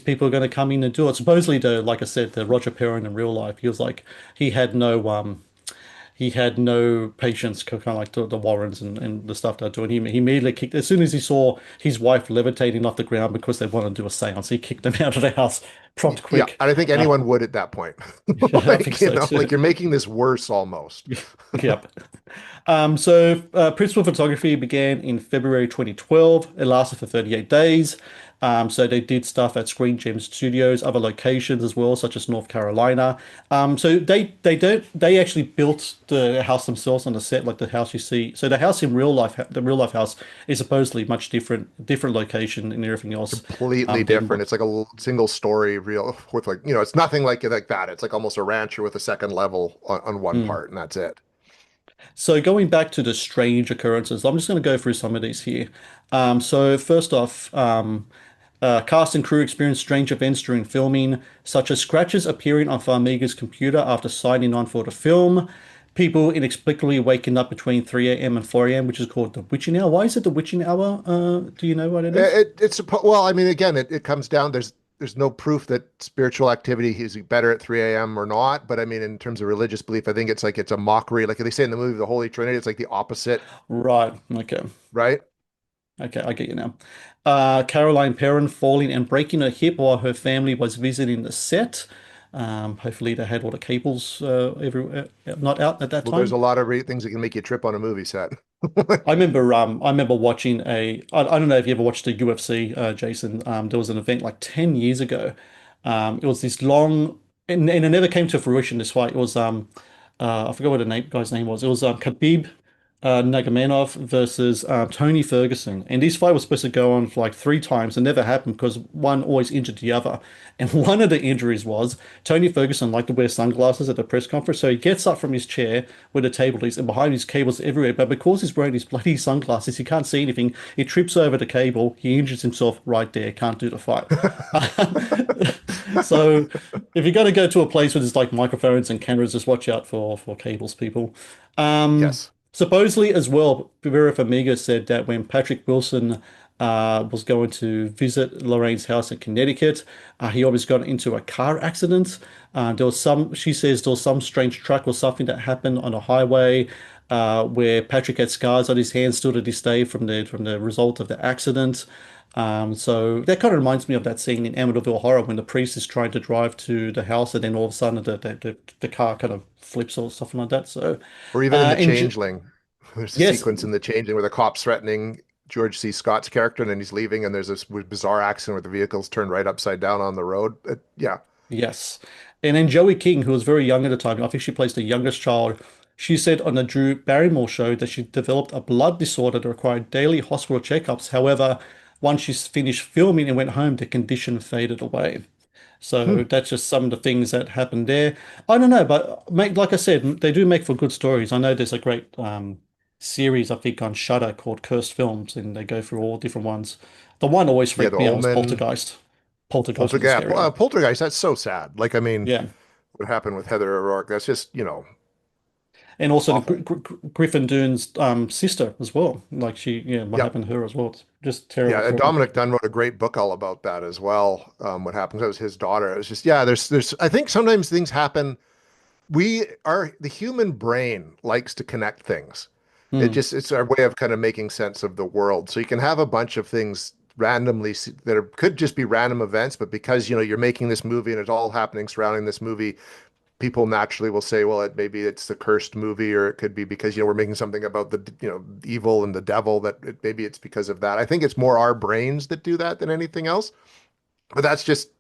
people are going to come in and do it. Supposedly, though, like I said, the Roger Perrin in real life, he was like he had no patience, kind of like the Warrens and the stuff they're doing. He immediately kicked, as soon as he saw his wife levitating off the ground because they wanted to do a seance, he kicked them out of the house prompt Yeah, quick. and I think Uh, anyone would at that point. I think Like, so like too. you're making this worse almost. Yep. So principal photography began in February 2012. It lasted for 38 days. So they did stuff at Screen Gem Studios, other locations as well, such as North Carolina. So they actually built the house themselves on the set, like the house you see. So the house in real life, the real life house, is supposedly much different location and everything else. Completely Than different. It's like a single story real with like, it's nothing like that. It's like almost a rancher with a second level on one mm. part, and that's it. So going back to the strange occurrences, I'm just going to go through some of these here. So first off, cast and crew experienced strange events during filming, such as scratches appearing on Farmiga's computer after signing on for the film, people inexplicably waking up between 3 a.m. and 4 a.m., which is called the witching hour. Why is it the witching hour? Do you know what it is? Well, I mean, again, it comes down. there's no proof that spiritual activity is better at 3 a.m. or not. But I mean, in terms of religious belief, I think it's like it's a mockery. Like they say in the movie, the Holy Trinity, it's like the opposite, Right. Okay. right? Okay, I get you now. Caroline Perrin falling and breaking her hip while her family was visiting the set. Hopefully they had all the cables not out at that Well, there's time. a lot of things that can make you trip on a movie set. I remember watching I don't know if you ever watched the UFC, Jason. There was an event like 10 years ago. It was this long, and it never came to fruition this way. It was I forgot what the guy's name was. It was Khabib Nurmagomedov versus Tony Ferguson, and this fight was supposed to go on for like three times and never happened because one always injured the other. And one of the injuries was Tony Ferguson liked to wear sunglasses at the press conference, so he gets up from his chair where the table is, and behind his cables everywhere. But because he's wearing these bloody sunglasses, he can't see anything. He trips over the cable. He injures himself right there. Can't do the fight. So if you're going to go to a place where there's like microphones and cameras, just watch out for cables, people. Yes. Supposedly as well, Vera Farmiga said that when Patrick Wilson was going to visit Lorraine's house in Connecticut, he obviously got into a car accident. She says there was some strange truck or something that happened on a highway where Patrick had scars on his hands still to this day from the result of the accident. So that kind of reminds me of that scene in Amityville Horror when the priest is trying to drive to the house and then all of a sudden the car kind of flips or something like that. So, Or even in The and Changeling, there's a yes, sequence in The Changeling where the cop's threatening George C. Scott's character, and then he's leaving, and there's this bizarre accident where the vehicle's turned right upside down on the road. Yeah. yes. And then Joey King, who was very young at the time, I think she plays the youngest child. She said on the Drew Barrymore show that she developed a blood disorder that required daily hospital checkups. However, once she finished filming and went home, the condition faded away. So Hmm. that's just some of the things that happened there. I don't know, but like I said, they do make for good stories. I know there's a great series, I think, on Shudder called Cursed Films, and they go through all different ones. The one always Yeah, freaked The me out was Omen, Poltergeist. Poltergeist was a Poltergeist. scary one. Poltergeist, that's so sad. Like, I mean, Yeah. what happened with Heather O'Rourke, that's just, And also the awful. Griffin Dunne's sister as well. Like what Yeah. happened to her as well. It's just Yeah, terrible, and terrible. Dominic Dunn wrote a great book all about that as well. What happened? That was his daughter. It was just, yeah, I think sometimes things happen. The human brain likes to connect things. Hmm. It's our way of kind of making sense of the world. So you can have a bunch of things could just be random events, but because, you're making this movie and it's all happening surrounding this movie, people naturally will say, well, maybe it's the cursed movie, or it could be because, we're making something about the, evil and the devil maybe it's because of that. I think it's more our brains that do that than anything else. But that's just,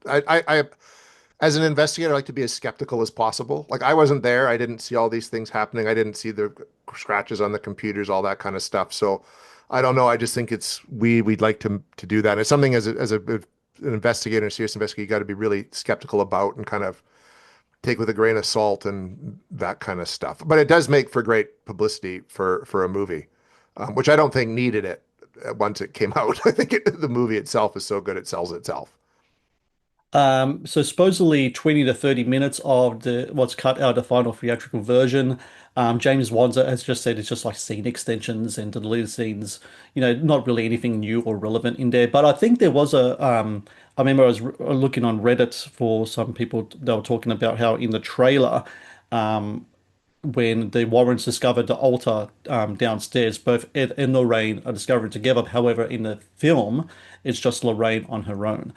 as an investigator, I like to be as skeptical as possible. Like I wasn't there. I didn't see all these things happening. I didn't see the scratches on the computers, all that kind of stuff. So I don't know. I just think we'd like to do that. And it's something an investigator, a serious investigator, you got to be really skeptical about and kind of take with a grain of salt and that kind of stuff. But it does make for great publicity for a movie, which I don't think needed it once it came out. I think the movie itself is so good it sells itself. So supposedly 20 to 30 minutes of the what's cut out of the final theatrical version. James Wanzer has just said it's just like scene extensions and deleted scenes, not really anything new or relevant in there. But I think there was I remember I was looking on Reddit for some people that were talking about how in the trailer, um, when the Warrens discovered the altar downstairs, both Ed and Lorraine are discovered together. However, in the film, it's just Lorraine on her own.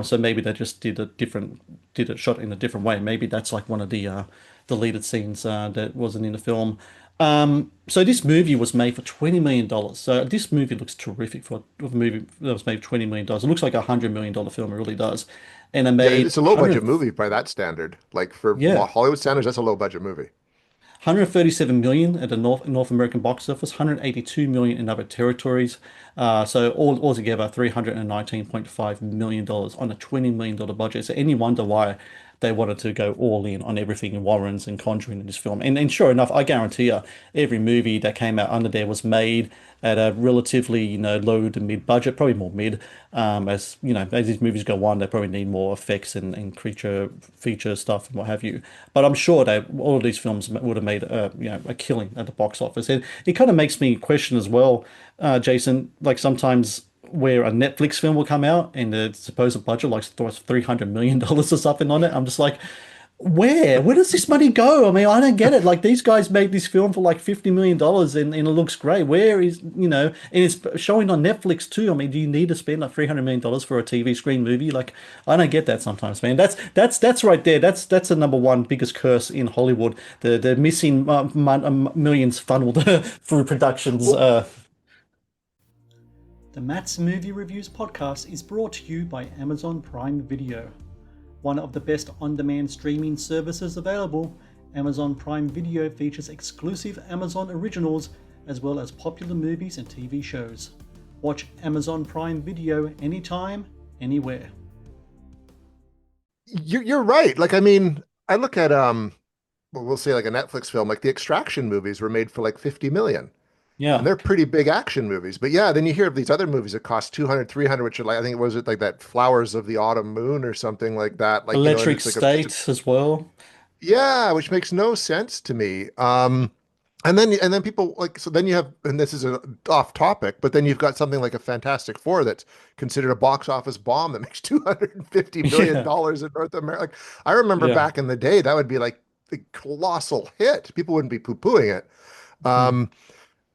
So maybe they just did it shot in a different way. Maybe that's like one of the deleted scenes that wasn't in the film. So this movie was made for $20 million. So this movie looks terrific for a movie that was made for $20 million. It looks like $100 million film. It really does. And they Yeah, made it's a low budget 100, movie by that standard. Like for yeah. Hollywood standards, that's a low budget movie. 137 million at the North American box office, 182 million in other territories. So altogether, $319.5 million on a $20 million budget. So any wonder why they wanted to go all in on everything in Warrens and Conjuring in this film. And sure enough, I guarantee you, every movie that came out under there was made at a relatively, low to mid budget, probably more mid. As these movies go on, they probably need more effects and creature feature stuff and what have you. But I'm sure that all of these films would have made a killing at the box office. And it kind of makes me question as well, Jason, like sometimes where a Netflix film will come out and the supposed budget like was $300 million or something on it. I'm just like, where does this money go? I mean, I don't get it. Like these guys made this film for like $50 million and it looks great. Where is, and it's showing on Netflix too. I mean, do you need to spend like $300 million for a TV screen movie? Like, I don't get that sometimes, man. That's right there. That's the number one biggest curse in Hollywood. The missing millions funneled through productions. Well, The Matt's Movie Reviews podcast is brought to you by Amazon Prime Video. One of the best on-demand streaming services available, Amazon Prime Video features exclusive Amazon originals as well as popular movies and TV shows. Watch Amazon Prime Video anytime, anywhere. you're right. Like, I mean, I look at well, we'll say like a Netflix film, like the Extraction movies were made for like 50 million. And Yeah, they're pretty big action movies. But yeah, then you hear of these other movies that cost 200, 300, which are like, I think it was it like that Flowers of the Autumn Moon or something like that. Like, and Electric it's like a, just a, State as well. yeah, which makes no sense to me. And then people like, so then you have, and this is a off topic, but then you've got something like a Fantastic Four that's considered a box office bomb that makes $250 million Yeah, dollars in North America. Like, I remember yeah. back in the day, that would be like a colossal hit. People wouldn't be poo-pooing it. Hmm. Um,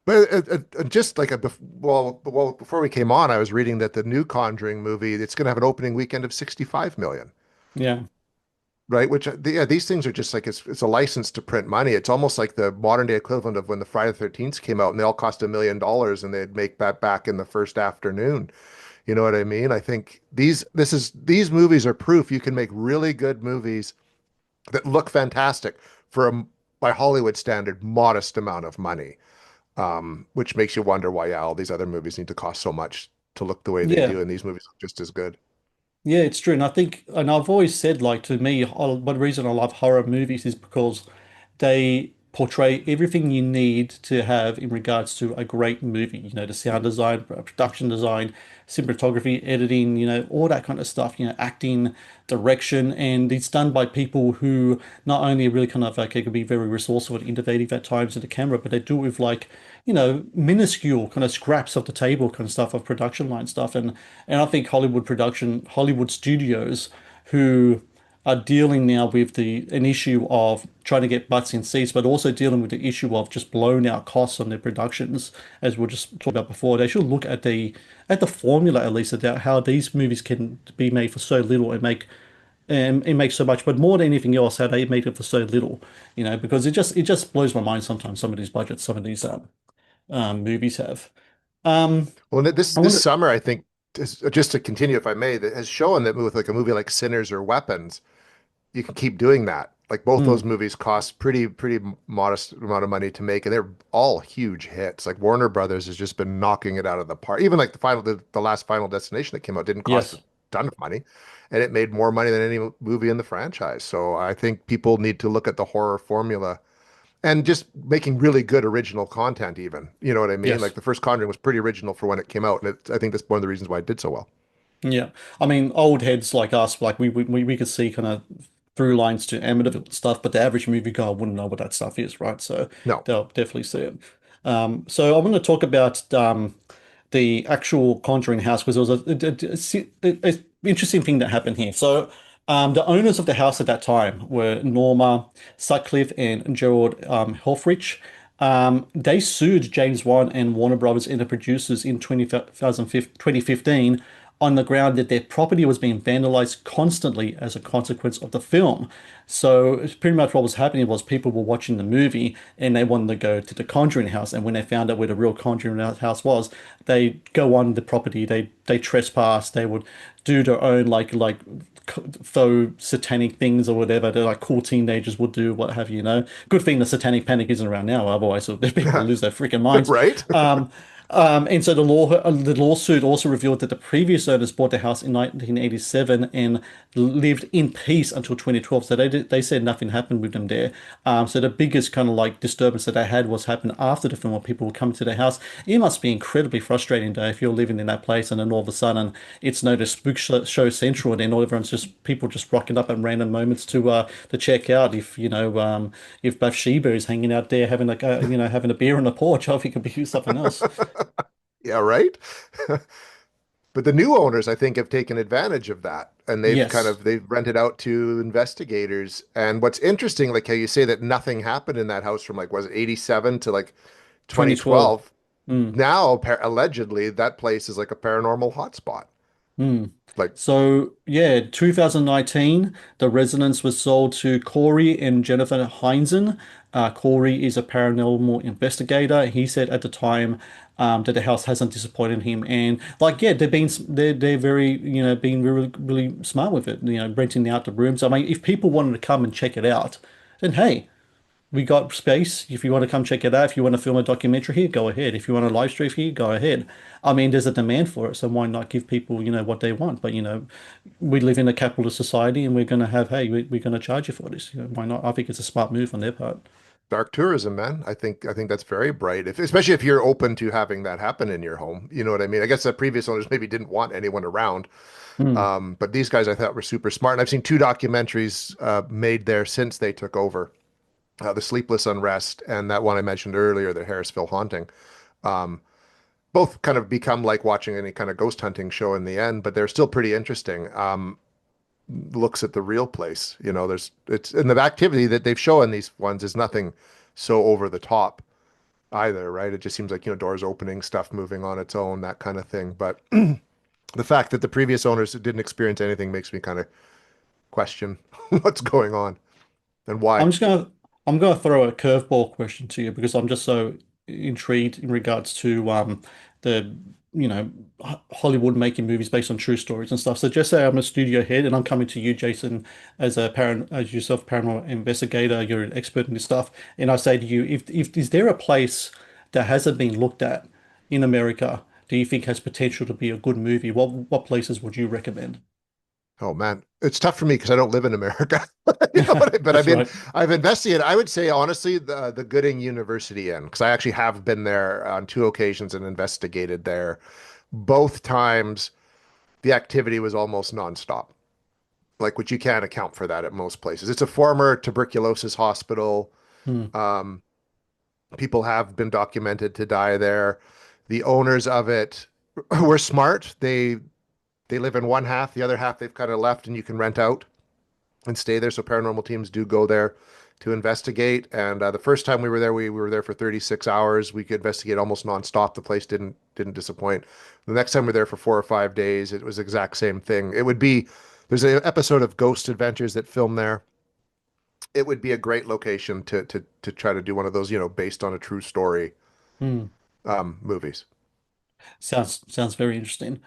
but just like well, before we came on, I was reading that the new Conjuring movie, it's going to have an opening weekend of 65 million, Yeah, right? Which, yeah, these things are just like it's a license to print money. It's almost like the modern day equivalent of when the Friday the 13th came out and they all cost $1 million and they'd make that back in the first afternoon. You know what I mean? I think these movies are proof you can make really good movies that look fantastic for a, by Hollywood standard, modest amount of money. Which makes you wonder why, yeah, all these other movies need to cost so much to look the way they yeah. do, and these movies look just as good. Yeah, it's true. And I think, and I've always said, like, to me, one reason I love horror movies is because they portray everything you need to have in regards to a great movie. The sound design, production design, cinematography, editing, all that kind of stuff, acting, direction. And it's done by people who not only really kind of like, can be very resourceful and innovative at times in the camera, but they do it with like, minuscule kind of scraps of the table kind of stuff of production line stuff. And I think Hollywood studios who are dealing now with an issue of trying to get butts in seats, but also dealing with the issue of just blown out costs on their productions, as we were just talking about before. They should look at the formula at least about how these movies can be made for so little and make so much, but more than anything else, how they make it for so little, because it just blows my mind sometimes some of these budgets, some of these movies have. Um, Well, this I this wonder, summer, I think, just to continue, if I may, that has shown that with like a movie like Sinners or Weapons, you can keep doing that. Like both those mm, movies cost pretty modest amount of money to make, and they're all huge hits. Like Warner Brothers has just been knocking it out of the park. Even like the last Final Destination that came out didn't cost a yes, ton of money, and it made more money than any movie in the franchise. So I think people need to look at the horror formula and just making really good original content even. You know what I mean? yes. Like the first Conjuring was pretty original for when it came out, and I think that's one of the reasons why it did so well. Yeah, I mean, old heads like us, like we could see kind of through lines to Amityville stuff, but the average moviegoer wouldn't know what that stuff is, right? So No. they'll definitely see it. So I'm going to talk about the actual Conjuring house because there was a interesting thing that happened here. So the owners of the house at that time were Norma Sutcliffe and Gerald Helfrich. They sued James Wan and Warner Brothers and the producers in 2015 on the ground that their property was being vandalized constantly as a consequence of the film. So it's pretty much what was happening was people were watching the movie and they wanted to go to the Conjuring house. And when they found out where the real Conjuring house was, they go on the property, they trespass, they would do their own like faux satanic things or whatever. They're like cool teenagers would do, what have you. Good thing the satanic panic isn't around now, otherwise people will lose their freaking minds. Right? And so the lawsuit also revealed that the previous owners bought the house in 1987 and lived in peace until 2012. So they said nothing happened with them there. So the biggest kind of like disturbance that they had was happened after the film, when people would come to their house. It must be incredibly frustrating, though, if you're living in that place and then all of a sudden it's no the show central, and then all everyone's just people just rocking up at random moments to check out if Bathsheba is hanging out there having having a beer on the porch. I think it could be something else. Yeah, right? But the new owners, I think, have taken advantage of that, and Yes. they've rented out to investigators. And what's interesting, like how you say that nothing happened in that house from like was it 87 to like 2012. 2012. Mm. Now, allegedly, that place is like a paranormal hotspot. Mm. Like So yeah, 2019, the residence was sold to Corey and Jennifer Heinzen. Corey is a paranormal investigator. He said at the time that the house hasn't disappointed him, and like yeah, they're very being really smart with it. Renting out the rooms. I mean, if people wanted to come and check it out, then hey. We got space. If you want to come check it out, if you want to film a documentary here, go ahead. If you want to live stream here, go ahead. I mean, there's a demand for it, so why not give people, what they want? But we live in a capitalist society, and we're going to have, hey, we're going to charge you for this. Why not? I think it's a smart move on their part. dark tourism, man. I think that's very bright. If especially if you're open to having that happen in your home. You know what I mean? I guess the previous owners maybe didn't want anyone around. Hmm. But these guys I thought were super smart. And I've seen two documentaries made there since they took over. The Sleepless Unrest and that one I mentioned earlier, the Harrisville Haunting. Um, Both kind of become like watching any kind of ghost hunting show in the end, but they're still pretty interesting. Looks at the real place, there's it's and the activity that they've shown in these ones is nothing so over the top either, right? It just seems like, doors opening, stuff moving on its own, that kind of thing. But the fact that the previous owners didn't experience anything makes me kind of question what's going on and why. I'm just gonna I'm gonna throw a curveball question to you because I'm just so intrigued in regards to the Hollywood making movies based on true stories and stuff. So just say I'm a studio head and I'm coming to you, Jason, as yourself paranormal investigator, you're an expert in this stuff, and I say to you, if is there a place that hasn't been looked at in America, do you think has potential to be a good movie? What places would you recommend? Oh man, it's tough for me because I don't live in America. But That's right. I've investigated. I would say honestly, the Gooding University Inn, because I actually have been there on two occasions and investigated there. Both times, the activity was almost nonstop, like which you can't account for that at most places. It's a former tuberculosis hospital. Hmm. Um, People have been documented to die there. The owners of it were smart. They live in one half, the other half they've kind of left, and you can rent out and stay there. So paranormal teams do go there to investigate. And the first time we were there, we were there for 36 hours. We could investigate almost nonstop. The place didn't disappoint. The next time we were there for 4 or 5 days, it was the exact same thing. There's an episode of Ghost Adventures that filmed there. It would be a great location to try to do one of those, based on a true story Hmm. movies. Sounds very interesting.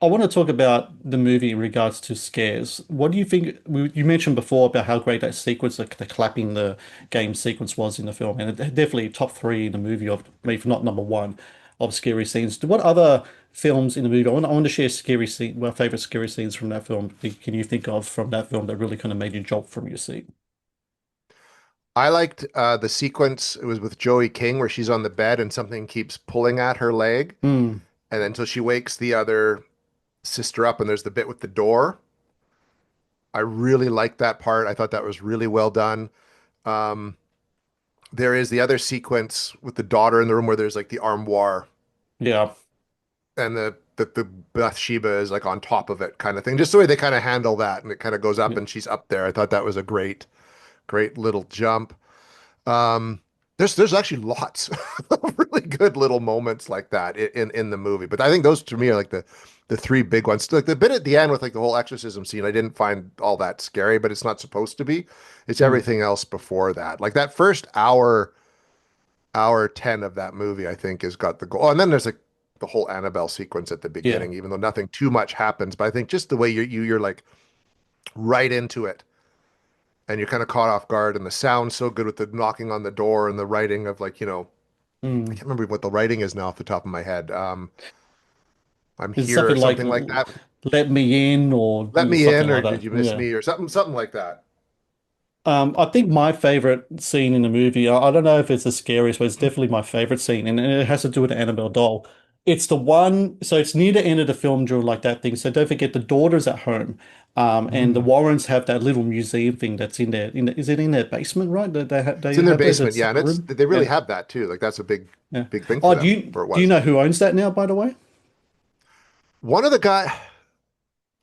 I want to talk about the movie in regards to scares. What do you think? You mentioned before about how great that sequence, like the clapping the game sequence was in the film, and it definitely top three in the movie of, maybe if not number one, of scary scenes. What other films in the movie? I want to share scary scene, my favorite scary scenes from that film. Can you think of from that film that really kind of made you jolt from your seat? I liked the sequence. It was with Joey King where she's on the bed and something keeps pulling at her leg, Hmm. and then until she wakes the other sister up, and there's the bit with the door. I really liked that part. I thought that was really well done. Um, there is the other sequence with the daughter in the room where there's like the armoire Yeah. and the Bathsheba is like on top of it kind of thing. Just the way they kind of handle that, and it kind of goes up Yeah. and she's up there. I thought that was a great little jump. Um, there's actually lots of really good little moments like that in the movie. But I think those to me are like the three big ones. Like the bit at the end with like the whole exorcism scene, I didn't find all that scary, but it's not supposed to be. It's Hmm. everything else before that. Like that first hour 10 of that movie, I think has got the goal. Oh, and then there's like the whole Annabelle sequence at the Yeah. beginning, even though nothing too much happens. But I think just the way you're like right into it and you're kind of caught off guard, and the sound's so good with the knocking on the door and the writing of like, I Hmm. can't remember what the writing is now off the top of my head. I'm Is it here or something like something like that. "Let me in" or Let me something in, or like did that? you miss Yeah. me, or something like that. I think my favorite scene in the movie, I don't know if it's the scariest, but it's definitely my favorite scene, and it has to do with the Annabelle doll. It's the one, so it's near the end of the film during like that thing. So don't forget the daughter's at home, and the Mm. Warrens have that little museum thing that's in there. Is it in their basement, right? It's They in their have that basement, that's yeah, and separate it's room. they really Yeah, have that too. Like that's a yeah. big thing for Oh, them, or it do you was. know who owns that now, by the way? One of the guy,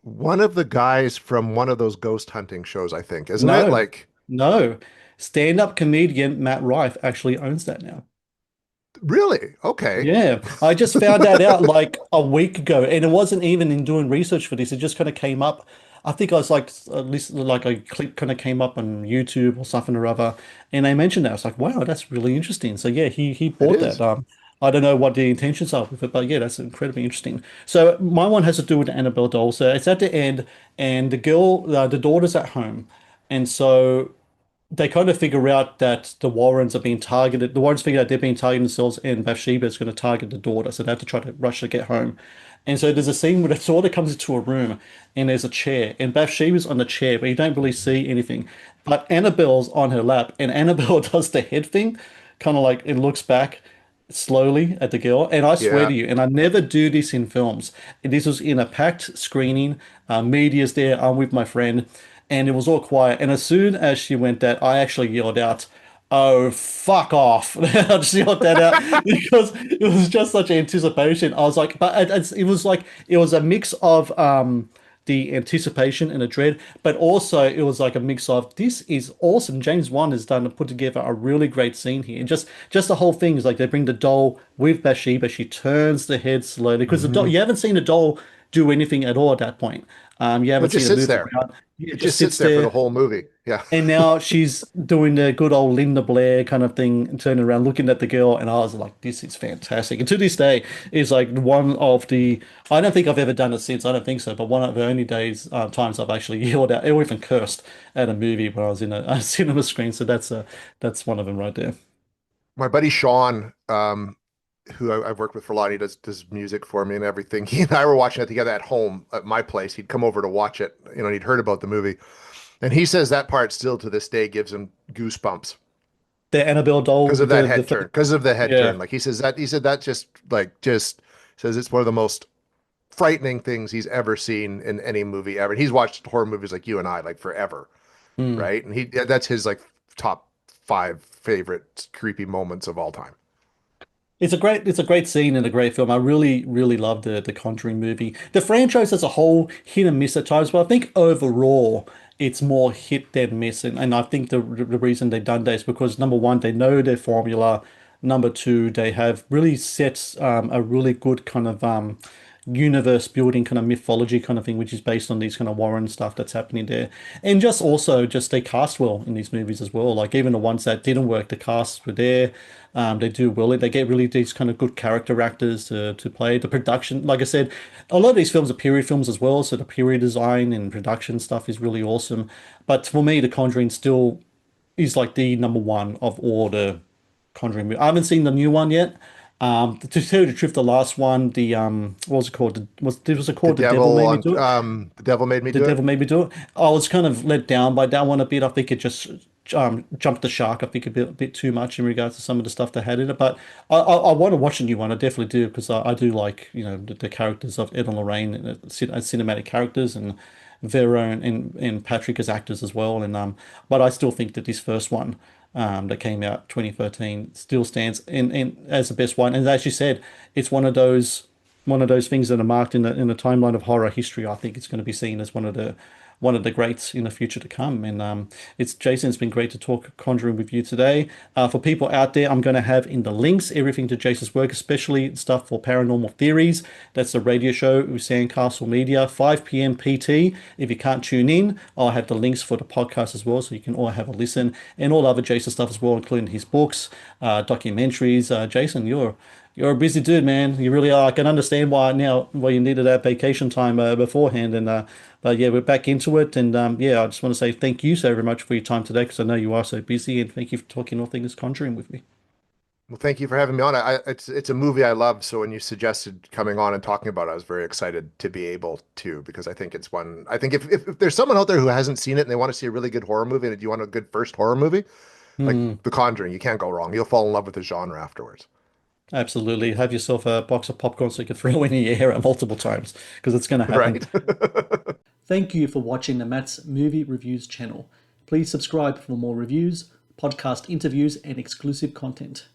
one of the guys from one of those ghost hunting shows, I think, isn't it? No, Like, no. Stand-up comedian Matt Rife actually owns that now. really? Okay. Yeah, I just found that out like a week ago, and it wasn't even in doing research for this. It just kind of came up. I think I was like, at least like a clip kind of came up on YouTube or something or other, and they mentioned that. I was like, wow, that's really interesting. So yeah, he It bought that. is. I don't know what the intentions are with it, but yeah, that's incredibly interesting. So my one has to do with the Annabelle doll. So it's at the end, and the daughter's at home, and so they kind of figure out that the Warrens are being targeted. The Warrens figure out they're being targeted themselves, and Bathsheba is going to target the daughter. So they have to try to rush to get home. And so there's a scene where the daughter comes into a room, and there's a chair, and Bathsheba's on the chair, but you don't really see anything. But Annabelle's on her lap, and Annabelle does the head thing, kind of like it looks back slowly at the girl. And I swear Yeah. to you, and I never do this in films. This was in a packed screening. Media's there. I'm with my friend, and it was all quiet. And as soon as she went that, I actually yelled out, "Oh, fuck off!" I just yelled that out because it was just such anticipation. I was like, but it was like it was a mix of the anticipation and the dread, but also it was like a mix of this is awesome. James Wan has done and put together a really great scene here, and just the whole thing is like they bring the doll with Bathsheba. She turns the head slowly because the doll Hmm. you haven't seen the doll do anything at all at that point. You It haven't just seen it sits move there. around. It It just just sits sits there for the there. whole movie. Yeah. And now she's doing the good old Linda Blair kind of thing, and turning around, looking at the girl, and I was like, "This is fantastic." And to this day, is like one of the. I don't think I've ever done it since. I don't think so, but one of the only times I've actually yelled out, or even cursed at a movie when I was in a cinema screen. So that's one of them right there. My buddy Sean, who I've worked with for a lot, he does music for me and everything. He and I were watching it together at home at my place. He'd come over to watch it, and he'd heard about the movie. And he says that part still to this day gives him goosebumps The Annabelle doll because of with that the head turn, because of the head yeah. turn. Like he said that just says it's one of the most frightening things he's ever seen in any movie ever. And he's watched horror movies like you and I, like forever, Hmm. right? And that's his like top five favorite creepy moments of all time. It's a great scene and a great film. I really, really love the Conjuring movie. The franchise as a whole, hit and miss at times, but I think overall it's more hit than miss. And I think the reason they've done that is because number one, they know their formula. Number two, they have really set a really good kind of universe building kind of mythology kind of thing, which is based on these kind of Warren stuff that's happening there. And just also just they cast well in these movies as well. Like even the ones that didn't work, the casts were there. They do well. They get really these kind of good character actors to play. The production, like I said, a lot of these films are period films as well. So the period design and production stuff is really awesome. But for me, The Conjuring still is like the number one of all the Conjuring movies. I haven't seen the new one yet. To tell you the truth, the last one, the what was it called? Was it called The Devil Made Me Do It? The devil made me The do it. Devil Made Me Do It. I was kind of let down by that one a bit. I think it just jumped the shark. I think a bit too much in regards to some of the stuff they had in it. But I want to watch a new one. I definitely do because I do like the characters of Ed and Lorraine as cinematic characters and Vera and Patrick as actors as well. And but I still think that this first one that came out 2013 still stands in as the best one. And as you said, it's one of those things that are marked in the timeline of horror history. I think it's going to be seen as one of the greats in the future to come. And it's Jason. It's been great to talk Conjuring with you today. For people out there, I'm going to have in the links everything to Jason's work, especially stuff for Paranormal Theories. That's the radio show with Sandcastle Media, 5 p.m. PT. If you can't tune in, I'll have the links for the podcast as well, so you can all have a listen and all other Jason stuff as well, including his books, documentaries. Jason, you're a busy dude, man. You really are. I can understand why you needed that vacation time beforehand. And but yeah, we're back into it. And yeah, I just want to say thank you so very much for your time today because I know you are so busy. And thank you for talking all things Conjuring with me. Well, thank you for having me on. It's a movie I love. So when you suggested coming on and talking about it, I was very excited to be able to because I think it's one. I think if there's someone out there who hasn't seen it and they want to see a really good horror movie and you want a good first horror movie, like Hmm, The Conjuring, you can't go wrong. You'll fall in love with the genre afterwards. absolutely. Have yourself a box of popcorn so you can throw in your hair multiple times because it's going to happen. Right. Thank you for watching the Matt's Movie Reviews channel. Please subscribe for more reviews, podcast interviews, and exclusive content.